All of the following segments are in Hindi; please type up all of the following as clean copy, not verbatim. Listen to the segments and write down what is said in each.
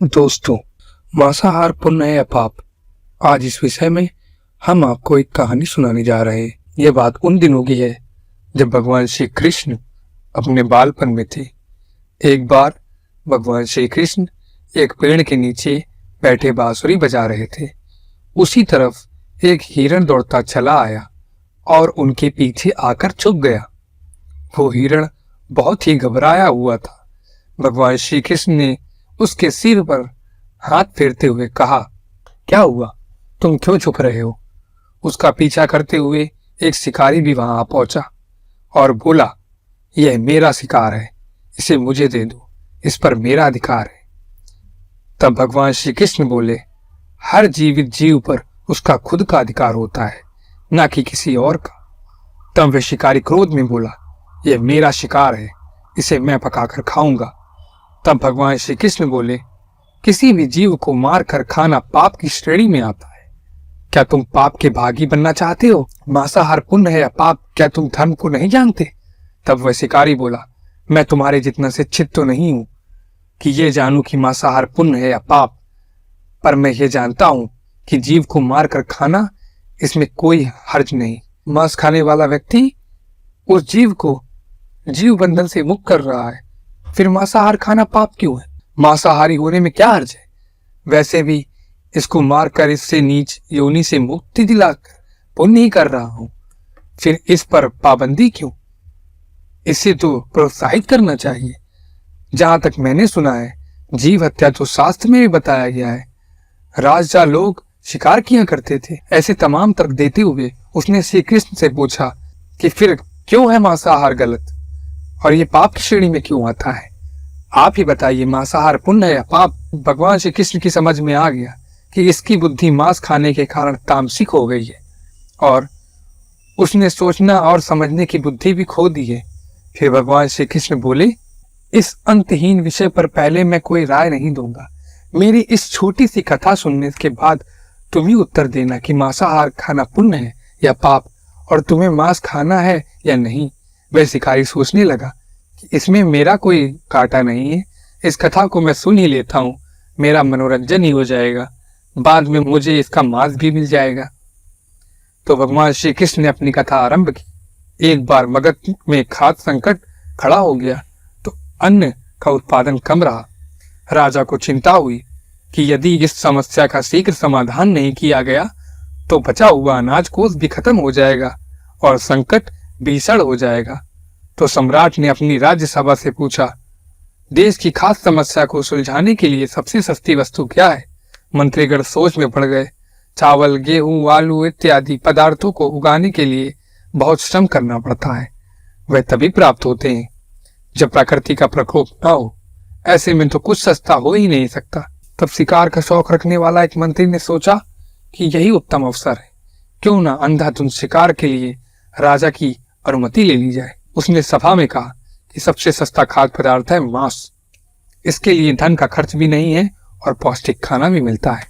दोस्तों, मांसाहार पुण्य है या पाप? आज इस विषय में हम आपको एक कहानी सुनाने जा रहे हैं। यह बात उन दिनों की है जब भगवान श्री कृष्ण अपने बालपन में थे। एक बार भगवान श्री कृष्ण एक पेड़ के नीचे बैठे बांसुरी बजा रहे थे। उसी तरफ एक हिरण दौड़ता चला आया और उनके पीछे आकर छुप गया। वो हिरण बहुत ही घबराया हुआ था। भगवान श्री कृष्ण ने उसके सिर पर हाथ फेरते हुए कहा, क्या हुआ? तुम क्यों छुप रहे हो? उसका पीछा करते हुए एक शिकारी भी वहां आ पहुंचा और बोला, यह मेरा शिकार है, इसे मुझे दे दो, इस पर मेरा अधिकार है। तब भगवान श्री कृष्ण बोले, हर जीवित जीव पर उसका खुद का अधिकार होता है, ना कि किसी और का। तब वह शिकारी क्रोध में बोला, यह मेरा शिकार है, इसे मैं पकाकर खाऊंगा। तब भगवान श्री कृष्ण बोले, किसी भी जीव को मारकर खाना पाप की श्रेणी में आता है। क्या तुम पाप के भागी बनना चाहते हो? मांसाहार पुण्य है या पाप, क्या तुम धर्म को नहीं जानते? तब वह शिकारी बोला, मैं तुम्हारे जितना शिक्षित तो नहीं हूं कि ये जानूं कि मांसाहार पुण्य है या पाप, पर मैं ये जानता हूं कि जीव को मारकर खाना, इसमें कोई हर्ज नहीं। मांस खाने वाला व्यक्ति उस जीव को जीव बंधन से मुक्त कर रहा है, फिर मांसाहार खाना पाप क्यों है? मांसाहारी होने में क्या हर्ज है? वैसे भी इसको मारकर इससे नीच योनि से मुक्ति दिलाकर पुण्य ही कर रहा हूं, फिर इस पर पाबंदी क्यों? इसे तो प्रोत्साहित करना चाहिए। जहां तक मैंने सुना है, जीव हत्या तो शास्त्र में भी बताया गया है। राजा लोग शिकार किया करते थे। ऐसे तमाम तर्क देते हुए उसने श्री कृष्ण से पूछा कि फिर क्यों है मांसाहार गलत और ये पाप की श्रेणी में क्यों आता है? आप ही बताइए, मांसाहार पुण्य या पाप? भगवान श्री कृष्ण की समझ में आ गया कि इसकी बुद्धि मांस खाने के कारण तामसिक हो गई है और उसने सोचना और समझने की बुद्धि भी खो दी है। फिर भगवान श्री कृष्ण बोले, इस अंतहीन विषय पर पहले मैं कोई राय नहीं दूंगा। मेरी इस छोटी सी कथा सुनने के बाद तुम ही उत्तर देना कि मांसाहार खाना पुण्य है या पाप, और तुम्हें मांस खाना है या नहीं। वह शिकारी सोचने लगा कि इसमें मेरा कोई काटा नहीं है, इस कथा को मैं सुन ही लेता हूँ, मेरा मनोरंजन ही हो जाएगा, बाद में मुझे इसका मांस भी मिल जाएगा। तो भगवान श्री कृष्ण ने अपनी कथा आरंभ की। एक बार मगध में खाद्य संकट खड़ा हो गया तो अन्न का उत्पादन कम रहा। राजा को चिंता हुई कि यदि इस समस्या का शीघ्र समाधान नहीं किया गया तो बचा हुआ अनाज कोष भी खत्म हो जाएगा और संकट भीषण हो जाएगा। तो सम्राट ने अपनी राज्यसभा से पूछा, देश की खास समस्या को सुलझाने के लिए सबसे सस्ती वस्तु क्या है? मंत्रीगण सोच में पड़ गए। चावल, गेहूं, आलू इत्यादि पदार्थों को उगाने के लिए बहुत श्रम करना पड़ता है। वह तभी प्राप्त होते हैं जब प्रकृति का प्रकोप न हो। ऐसे में तो कुछ सस्ता हो ही नहीं सकता। तब शिकार का शौक रखने वाला एक मंत्री ने सोचा कि यही उत्तम अवसर है, क्यों ना अंधाधुंध शिकार के लिए राजा की अनुमति ले ली जाए। उसने सभा में कहा कि सबसे सस्ता खाद्य पदार्थ है मांस। इसके लिए धन का खर्च भी नहीं है और पौष्टिक खाना भी मिलता है।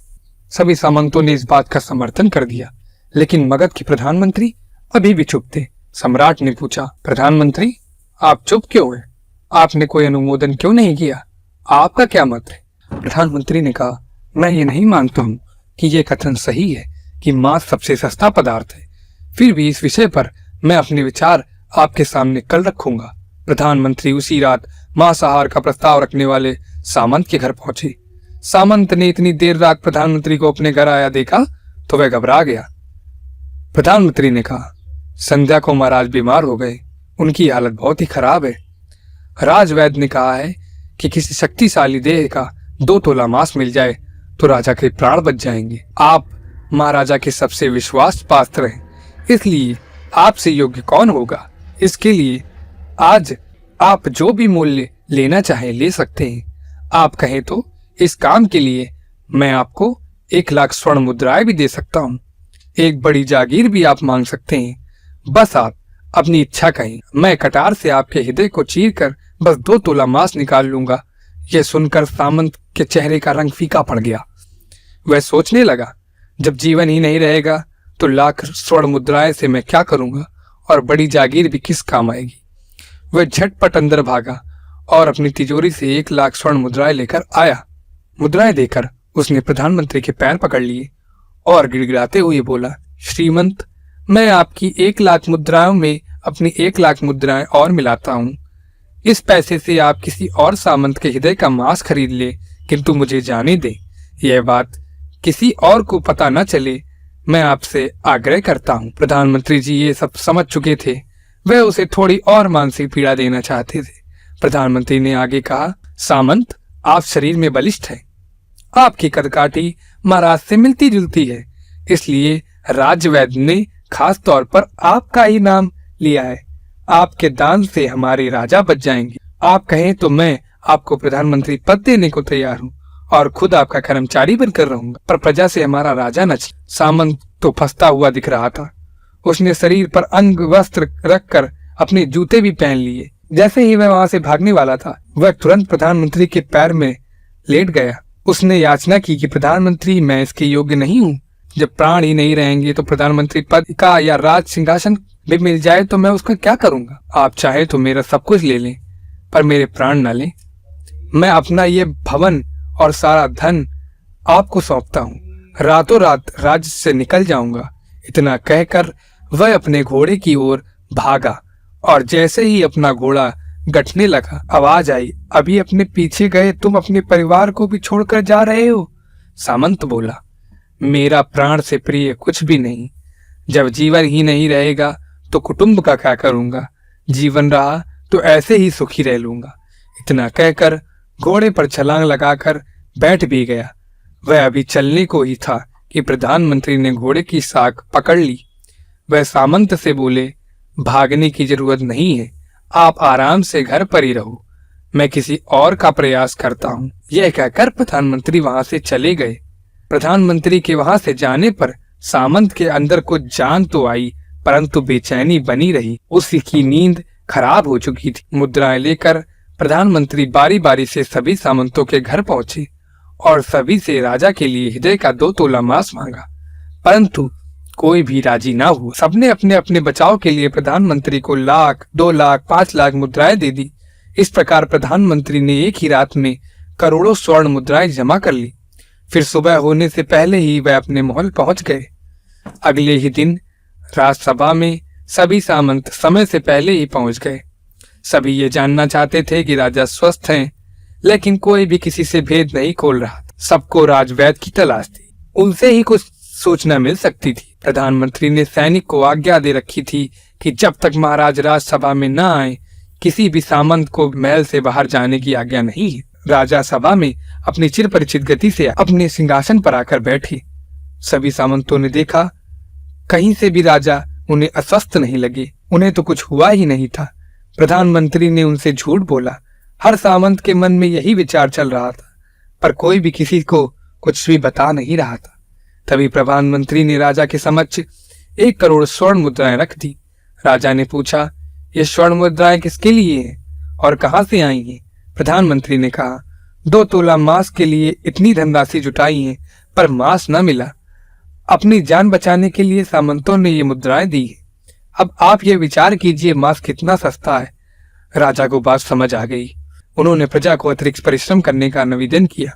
सभी सामंतों ने इस बात का समर्थन कर दिया, लेकिन मगध के प्रधानमंत्री अभी भी चुप थे। सम्राट ने पूछा, प्रधानमंत्री, आप चुप क्यों हैं? आपने कोई अनुमोदन क्यों नहीं किया? आपका क्या मत है? प्रधानमंत्री ने कहा, मैं ये नहीं मानता हूँ कि यह कथन सही है कि मांस सबसे सस्ता पदार्थ है। फिर भी इस विषय पर मैं अपने विचार आपके सामने कल रखूंगा। प्रधानमंत्री उसी रात मांसाहार का प्रस्ताव रखने वाले सामंत के घर पहुंचे। सामंत ने इतनी देर रात प्रधानमंत्री को अपने घर आया देखा तो वह घबरा गया। प्रधानमंत्री ने कहा, संध्या को महाराज बीमार हो गए, उनकी हालत बहुत ही खराब है। राजवैद्य ने कहा है कि किसी शक्तिशाली देह का 2 तोला मांस मिल जाए तो राजा के प्राण बच जाएंगे। आप महाराजा के सबसे विश्वास पात्र हैं, इसलिए आपसे योग्य कौन होगा? इसके लिए आज आप जो भी मूल्य लेना चाहें ले सकते हैं। आप कहें तो इस काम के लिए मैं आपको 1 लाख स्वर्ण मुद्राएं भी दे सकता हूँ। एक बड़ी जागीर भी आप मांग सकते हैं। बस आप अपनी इच्छा कहें, मैं कटार से आपके हृदय को चीर कर बस 2 तोला मांस निकाल लूंगा। यह सुनकर सामंत के चेहरे का रंग फीका पड़ गया। वह सोचने लगा, जब जीवन ही नहीं रहेगा तो लाख स्वर्ण मुद्राएं से मैं क्या करूंगा और बड़ी जागीर भी किस काम आएगी। वह झटपट अंदर भागा और अपनी तिजोरी से 1 लाख स्वर्ण मुद्राएं लेकर आया। मुद्राएं देकर उसने प्रधानमंत्री के पैर पकड़ लिए और गिड़गिड़ाते हुए बोला, श्रीमंत, मैं आपकी 1,00,000 मुद्राओं में अपनी 1,00,000 मुद्राएं और मिलाता हूँ। इस पैसे से आप किसी और सामंत के हृदय का मांस खरीद ले, किंतु मुझे जाने दे, यह बात किसी और को पता न चले, मैं आपसे आग्रह करता हूँ। प्रधानमंत्री जी ये सब समझ चुके थे। वह उसे थोड़ी और मानसिक पीड़ा देना चाहते थे। प्रधानमंत्री ने आगे कहा, सामंत, आप शरीर में बलिष्ठ हैं। आपकी कदकाठी महाराज से मिलती जुलती है, इसलिए राज्यवैद्य ने खास तौर पर आपका ही नाम लिया है। आपके दान से हमारे राजा बच जाएंगे। आप कहें तो मैं आपको प्रधानमंत्री पद देने को तैयार हूँ और खुद आपका कर्मचारी बनकर रहूंगा, पर प्रजा से हमारा राजा न छीन। सामंत तो फंसता हुआ दिख रहा था। उसने शरीर पर अंग वस्त्र रखकर अपने जूते भी पहन लिए। जैसे ही वह वहां से भागने वाला था, वह तुरंत प्रधानमंत्री के पैर में लेट गया। उसने याचना की कि प्रधानमंत्री, मैं इसके योग्य नहीं हूँ। जब प्राण ही नहीं रहेंगे तो प्रधानमंत्री पद का या राज सिंहासन भी मिल जाए तो मैं उसका क्या करूंगा। आप चाहे तो मेरा सब कुछ ले लें, पर मेरे प्राण न लें। मैं अपना ये भवन और सारा धन आपको सौंपता हूँ। रातों रात राज्य से निकल जाऊंगा। इतना कहकर वह अपने घोड़े की ओर भागा और जैसे ही अपना घोड़ा गठने लगा, आवाज आई, अभी अपने पीछे गए तुम अपने परिवार को भी छोड़कर जा रहे हो। सामंत बोला, मेरा प्राण से प्रिय कुछ भी नहीं। जब जीवन ही नहीं रहेगा तो कुटुंब का क्या करूंगा। जीवन रहा तो ऐसे ही सुखी रह लूंगा। इतना कहकर घोड़े पर छलांग लगाकर बैठ भी गया। वह अभी चलने को ही था कि प्रधानमंत्री ने घोड़े की साख पकड़ ली। वह सामंत से बोले, भागने की जरूरत नहीं है, आप आराम से घर पर ही रहो, मैं किसी और का प्रयास करता हूँ। यह कहकर प्रधानमंत्री वहां से चले गए। प्रधानमंत्री के वहां से जाने पर सामंत के अंदर कुछ जान तो आई, परंतु बेचैनी बनी रही। उसकी नींद खराब हो चुकी थी। मुद्राएं लेकर प्रधानमंत्री बारी बारी से सभी सामंतों के घर पहुंचे और सभी से राजा के लिए हृदय का 2 तोला मांस मांगा, परंतु कोई भी राजी ना हुआ। सबने अपने अपने बचाव के लिए प्रधानमंत्री को 1,00,000, 2,00,000, 5,00,000 मुद्राएं दे दी। इस प्रकार प्रधानमंत्री ने एक ही रात में करोड़ों स्वर्ण मुद्राएं जमा कर ली। फिर सुबह होने से पहले ही वह अपने महल पहुंच गए। अगले ही दिन राजसभा में सभी सामंत समय से पहले ही पहुंच गए। सभी ये जानना चाहते थे कि राजा स्वस्थ हैं, लेकिन कोई भी किसी से भेद नहीं खोल रहा था। सबको राजवैद्य की तलाश थी, उनसे ही कुछ सूचना मिल सकती थी। प्रधानमंत्री ने सैनिक को आज्ञा दे रखी थी कि जब तक महाराज राजसभा में न आए, किसी भी सामंत को महल से बाहर जाने की आज्ञा नहीं है। राजा सभा में अपनी चिर परिचित गति से अपने सिंहासन पर आकर बैठे। सभी सामंतों ने देखा, कहीं से भी राजा उन्हें अस्वस्थ नहीं लगे। उन्हें तो कुछ हुआ ही नहीं था। प्रधानमंत्री ने उनसे झूठ बोला। हर सामंत के मन में यही विचार चल रहा था, पर कोई भी किसी को कुछ भी बता नहीं रहा था। तभी प्रधानमंत्री ने राजा के समक्ष 1 करोड़ स्वर्ण मुद्राएं रख दी। राजा ने पूछा, ये स्वर्ण मुद्राएं किसके लिए हैं और कहां से आई हैं? प्रधानमंत्री ने कहा, 2 तोला मांस के लिए इतनी धनराशि जुटाई है, पर मांस न मिला। अपनी जान बचाने के लिए सामंतों ने ये मुद्राएं दी है। अब आप ये विचार कीजिए, मांस कितना सस्ता है। राजा को बात समझ आ गई। उन्होंने प्रजा को अतिरिक्त परिश्रम करने का निवेदन किया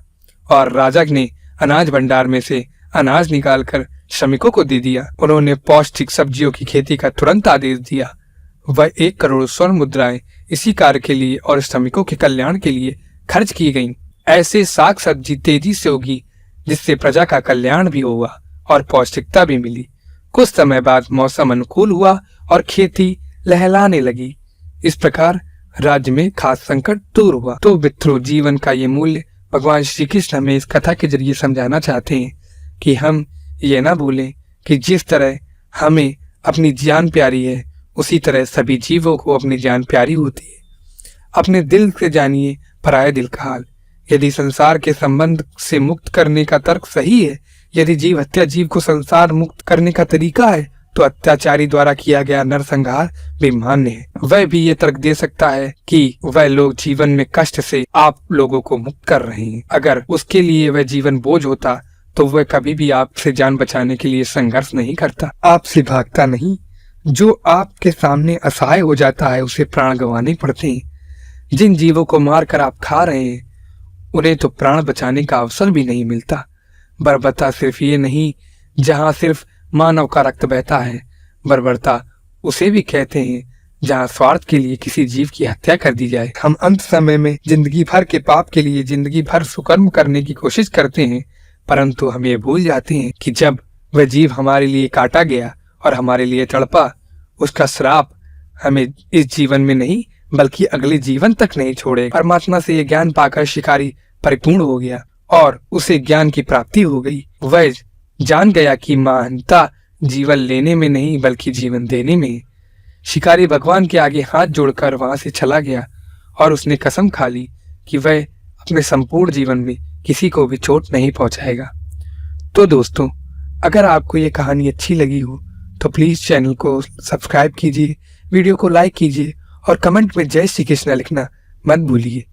और राजा ने अनाज भंडार में से अनाज निकालकर श्रमिकों को दे दिया। उन्होंने पौष्टिक सब्जियों की खेती का तुरंत आदेश दिया। वह 1 करोड़ स्वर्ण मुद्राएं इसी कार्य के लिए और श्रमिकों के कल्याण के लिए खर्च की गईं। ऐसे साग सब्जी तेजी से उगी, जिससे प्रजा का कल्याण भी हुआ और पौष्टिकता भी मिली। कुछ समय बाद मौसम अनुकूल हुआ और खेती लहलाने लगी। इस प्रकार राज्य में खास संकट दूर हुआ। तो मित्रों, जीवन का ये मूल्य भगवान श्री कृष्ण हमें इस कथा के जरिए समझाना चाहते हैं कि हम ये ना भूलें कि जिस तरह हमें अपनी जान प्यारी है, उसी तरह सभी जीवों को अपनी जान प्यारी होती है। अपने दिल से जानिए पराये दिल का हाल। यदि संसार के संबंध से मुक्त करने का तर्क सही है, यदि जीव हत्या जीव को संसार मुक्त करने का तरीका है, तो अत्याचारी द्वारा किया गया नरसंहार भी मान्य है। वह भी ये तर्क दे सकता है कि वह लोग जीवन में कष्ट से आप लोगों को मुक्त कर रहे हैं। अगर उसके लिए वह जीवन बोझ होता तो वह कभी भी आपसे जान बचाने के लिए संघर्ष नहीं करता, आपसे भागता नहीं। जो आपके सामने असहाय हो जाता है, उसे प्राण गंवाने पड़ते हैं। जिन जीवों को मारकर आप खा रहे हैं, उन्हें तो प्राण बचाने का अवसर भी नहीं मिलता। बर्बरता सिर्फ ये नहीं जहां सिर्फ मानव का रक्त बहता है, बर्बरता उसे भी कहते हैं जहां स्वार्थ के लिए किसी जीव की हत्या कर दी जाए। हम अंत समय में जिंदगी भर के पाप के लिए जिंदगी भर सुकर्म करने की कोशिश करते हैं, परंतु हम ये भूल जाते हैं कि जब वह जीव हमारे लिए काटा गया और हमारे लिए तड़पा, उसका श्राप हमें इस जीवन में नहीं बल्कि अगले जीवन तक नहीं छोड़े। परमात्मा से ये ज्ञान पाकर शिकारी परिपूर्ण हो गया और उसे ज्ञान की प्राप्ति हो गई। वह जान गया कि महानता जीवन लेने में नहीं बल्कि जीवन देने में है। शिकारी भगवान के आगे हाथ जोड़कर वहां से चला गया और उसने कसम खा ली कि वह अपने संपूर्ण जीवन में किसी को भी चोट नहीं पहुंचाएगा। तो दोस्तों, अगर आपको ये कहानी अच्छी लगी हो तो प्लीज चैनल को सब्सक्राइब कीजिए, वीडियो को लाइक कीजिए और कमेंट में जय श्री कृष्ण लिखना मत भूलिए।